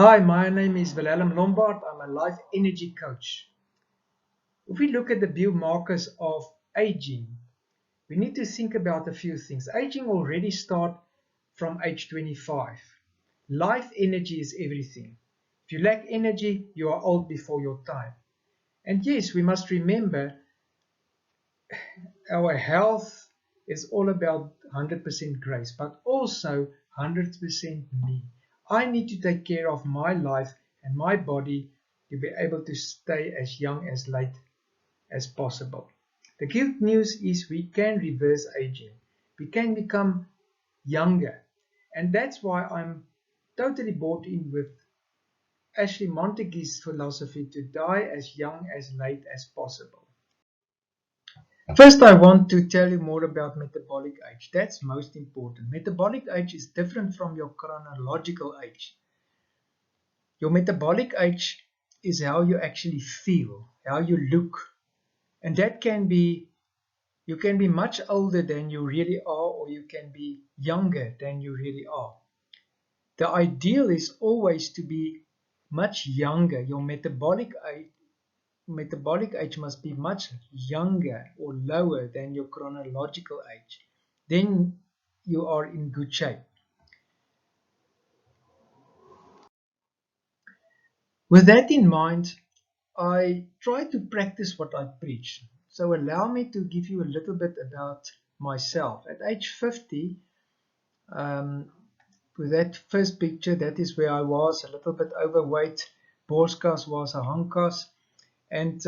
Hi, my name is Willem Lombard. I'm a life energy coach. If we look at the biomarkers of aging, we need to think about a few things. Aging already starts from age 25. Life energy is everything. If you lack energy, you are old before your time. And yes, we must remember our health is all about 100% grace, but also 100% me. I need to take care of my life and my body to be able to stay as young as late as possible. The good news is we can reverse aging. We can become younger. And that's why I'm totally bought in with Ashley Montague's philosophy to die as young as late as possible. First, I want to tell you more about metabolic age. That's most important. Metabolic age is different from your chronological age. Your metabolic age is how you actually feel, how you look. And that can be, you can be much older than you really are, or you can be younger than you really are. The ideal is always to be much younger. Your metabolic age must be much younger or lower than your chronological age. Then you are in good shape. With that in mind, I try to practice what I preach. So allow me to give you a little bit about myself. At age 50, with that first picture, that is where I was, a little bit overweight. Borskas was a honkas. And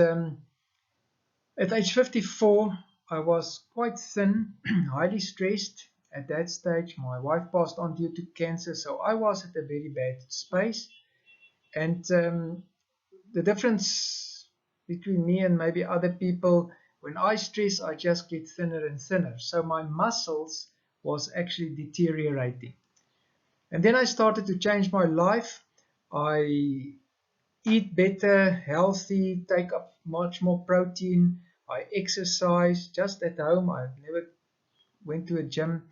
at age 54, I was quite thin, highly stressed. At that stage, my wife passed on due to cancer, so I was at a very bad space. And the difference between me and maybe other people, when I stress, I just get thinner and thinner. So my muscles was actually deteriorating. And then I started to change my life. I eat better, healthy, take up much more protein. I exercise just at home. I never went to a gym.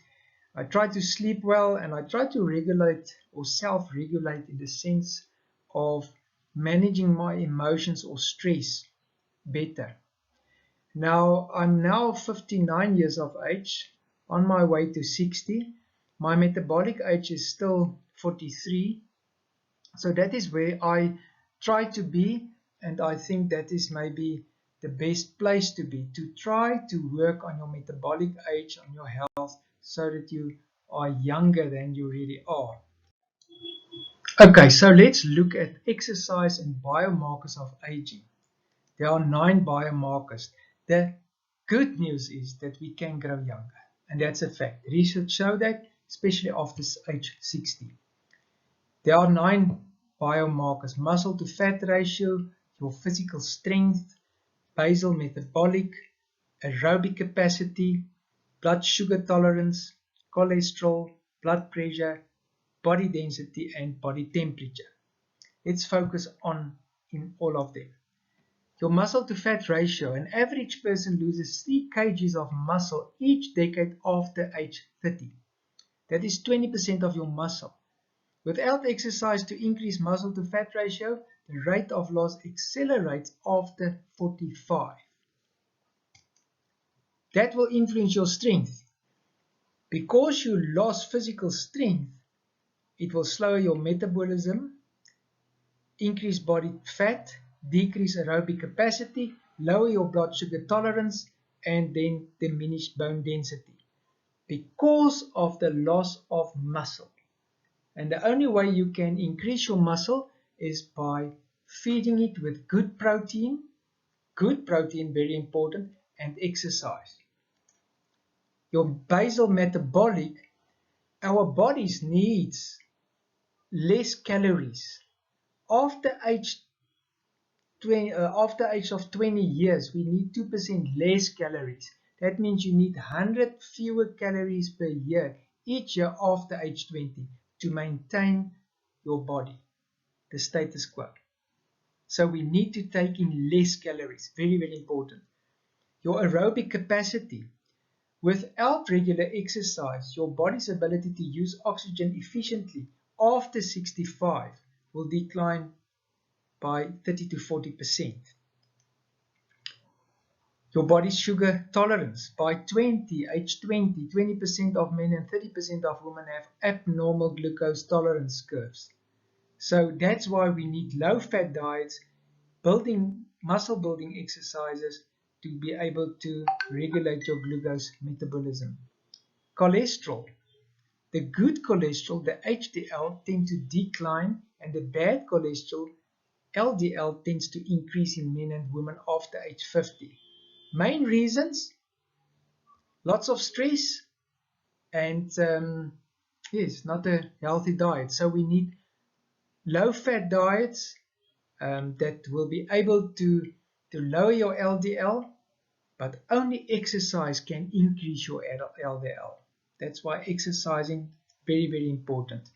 I try to sleep well, and I try to regulate or self-regulate in the sense of managing my emotions or stress better. Now, I'm now 59 years of age, on my way to 60. My metabolic age is still 43. So that is where I try to be, and I think that is maybe the best place to be, to try to work on your metabolic age, on your health, so that you are younger than you really are. Okay, so let's look at exercise and biomarkers of aging. There are 9 biomarkers. The good news is that we can grow younger, and that's a fact. Research shows that, especially after age 60. There are 9 biomarkers: muscle to fat ratio, your physical strength, basal metabolic, aerobic capacity, blood sugar tolerance, cholesterol, blood pressure, body density, and body temperature. Let's focus on in all of them. Your muscle to fat ratio: an average person loses 3 kgs of muscle each decade after age 30. That is 20% of your muscle. Without exercise to increase muscle to fat ratio, the rate of loss accelerates after 45. That will influence your strength. Because you lost physical strength, it will slow your metabolism, increase body fat, decrease aerobic capacity, lower your blood sugar tolerance, and then diminish bone density because of the loss of muscle. And the only way you can increase your muscle is by feeding it with good protein, very important, and exercise. Your basal metabolic, our bodies needs less calories. After age of 20 years, we need 2% less calories. That means you need 100 fewer calories per year each year after age 20 to maintain your body, the status quo. So we need to take in less calories, very, very important. Your aerobic capacity. Without regular exercise, your body's ability to use oxygen efficiently after 65 will decline by 30 to 40%. Your body's sugar tolerance by age 20% of men and 30% of women have abnormal glucose tolerance curves. So that's why we need low-fat diets, muscle building exercises to be able to regulate your glucose metabolism. Cholesterol. The good cholesterol, the HDL, tends to decline, and the bad cholesterol, LDL, tends to increase in men and women after age 50. Main reasons: lots of stress and yes, not a healthy diet. So we need low-fat diets that will be able to lower your LDL, but only exercise can increase your LDL. That's why exercising is very, very important.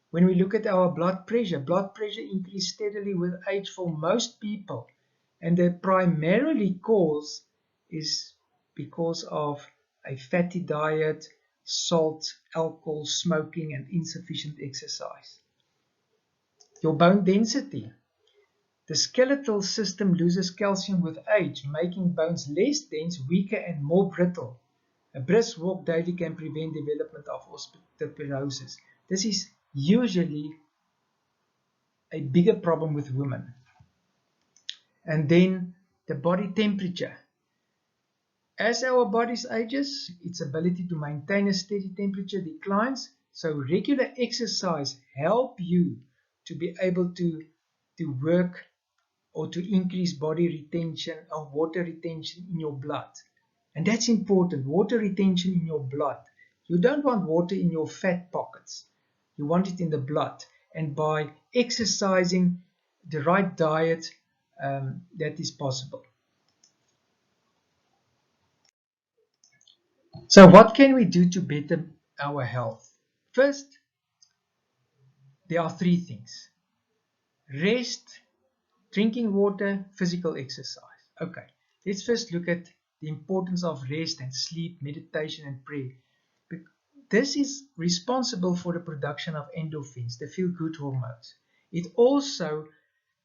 When we look at our blood pressure increases steadily with age for most people, and the primarily cause is because of a fatty diet, salt, alcohol, smoking, and insufficient exercise. Your bone density. The skeletal system loses calcium with age, making bones less dense, weaker, and more brittle. A brisk walk daily can prevent development of osteoporosis. This is usually a bigger problem with women. And then the body temperature. As our body ages, its ability to maintain a steady temperature declines, so regular exercise helps you to be able to work or to increase body retention or water retention in your blood. And that's important, water retention in your blood. You don't want water in your fat pockets. You want it in the blood. And by exercising, the right diet, that is possible. So what can we do to better our health? First, there are three things: rest, drinking water, physical exercise. Okay, let's first look at the importance of rest and sleep, meditation and prayer. This is responsible for the production of endorphins, the feel-good hormones. It also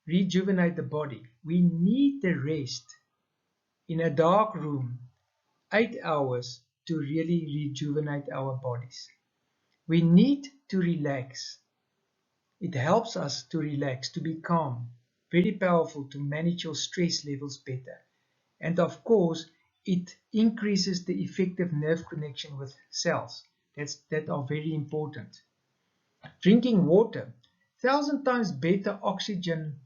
rejuvenates the body. We need the rest in a dark room, 8 hours, to really rejuvenate our bodies. We need to relax. It helps us to relax, to be calm. Very powerful to manage your stress levels better. And of course, it increases the effective nerve connection with cells. That are very important. Drinking water. 1,000 times better oxygen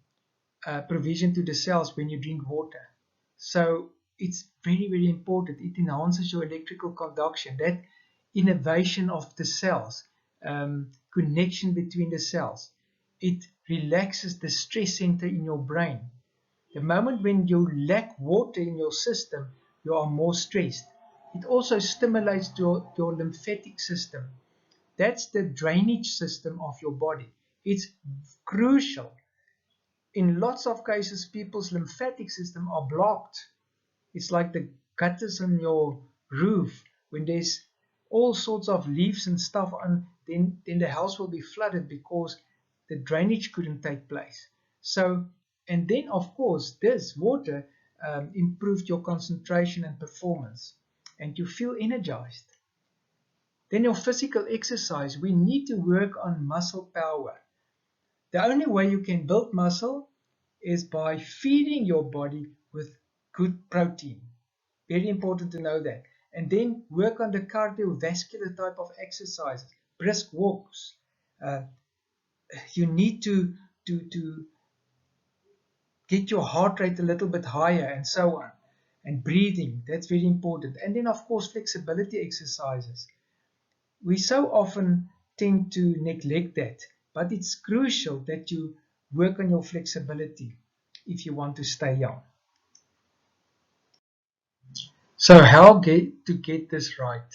provision to the cells when you drink water. So it's very, very important. It enhances your electrical conduction, that innervation of the cells, connection between the cells. It relaxes the stress center in your brain. The moment when you lack water in your system, you are more stressed. It also stimulates your lymphatic system. That's the drainage system of your body. It's crucial. In lots of cases, people's lymphatic system are blocked. It's like the gutters on your roof. When there's all sorts of leaves and stuff on, then the house will be flooded because the drainage couldn't take place. So, and then of course, this water improved your concentration and performance, and you feel energized. Then your physical exercise. We need to work on muscle power. The only way you can build muscle is by feeding your body with good protein. Very important to know that. And then work on the cardiovascular type of exercises, brisk walks. You need to get your heart rate a little bit higher and so on. And breathing, that's very important. And then of course flexibility exercises. We so often tend to neglect that, but it's crucial that you work on your flexibility if you want to stay young. So how to get this right?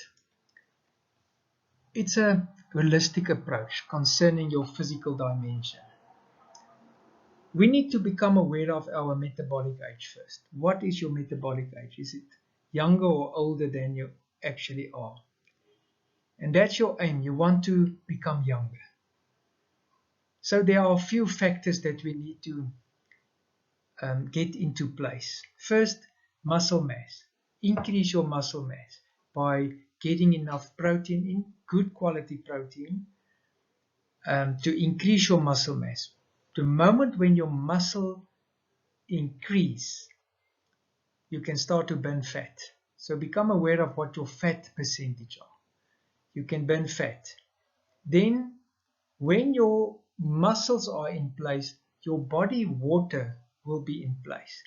It's a holistic approach concerning your physical dimension. We need to become aware of our metabolic age first. What is your metabolic age? Is it younger or older than you actually are? And that's your aim. You want to become younger. So there are a few factors that we need to get into place. First, muscle mass. Increase your muscle mass by getting enough protein in, good quality protein, to increase your muscle mass. The moment when your muscle increase, you can start to burn fat. So become aware of what your fat percentage are. You can burn fat. Then when your muscles are in place, your body water will be in place.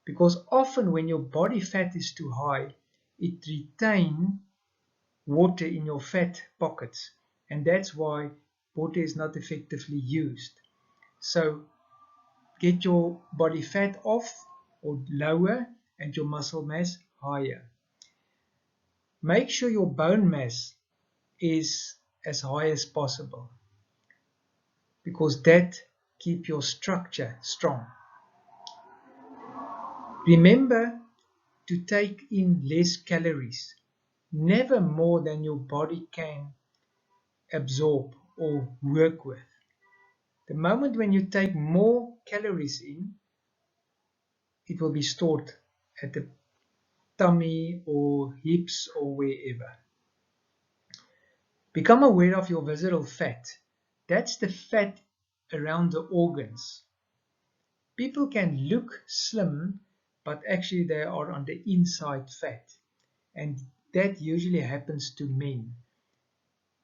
Because often when your body fat is too high, it retains water in your fat pockets. And that's why water is not effectively used. So get your body fat off or lower and your muscle mass higher. Make sure your bone mass is as high as possible, because that keeps your structure strong. Remember to take in less calories, never more than your body can absorb or work with. The moment when you take more calories in, it will be stored at the tummy or hips or wherever. Become aware of your visceral fat. That's the fat around the organs. People can look slim, but actually they are on the inside fat. And that usually happens to men.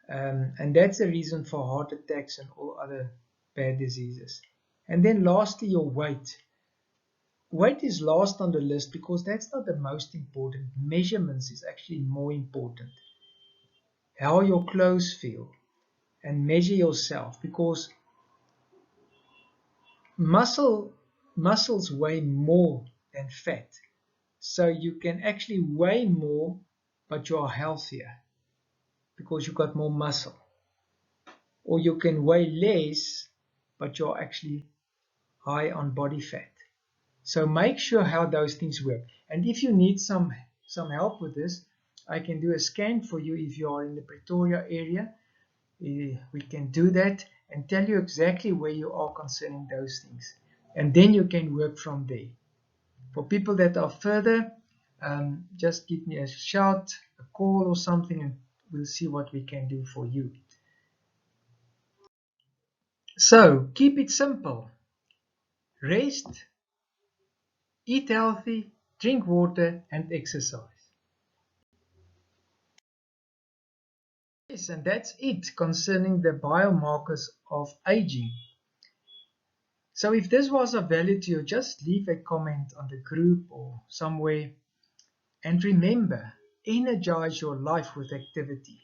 And that's the reason for heart attacks and all other bad diseases. And then lastly, your weight. Weight is last on the list because that's not the most important. Measurements is actually more important. How your clothes feel, and measure yourself, because muscles weigh more than fat. So you can actually weigh more, but you are healthier because you got more muscle. Or you can weigh less, but you're actually high on body fat. So make sure how those things work. And if you need some help with this, I can do a scan for you if you are in the Pretoria area. We can do that and tell you exactly where you are concerning those things. And then you can work from there. For people that are further, just give me a shout, a call or something, and we'll see what we can do for you. So keep it simple. Rest, eat healthy, drink water, and exercise. Yes, and that's it concerning the biomarkers of aging. So if this was of value to you, just leave a comment on the group or somewhere. And remember, energize your life with activity.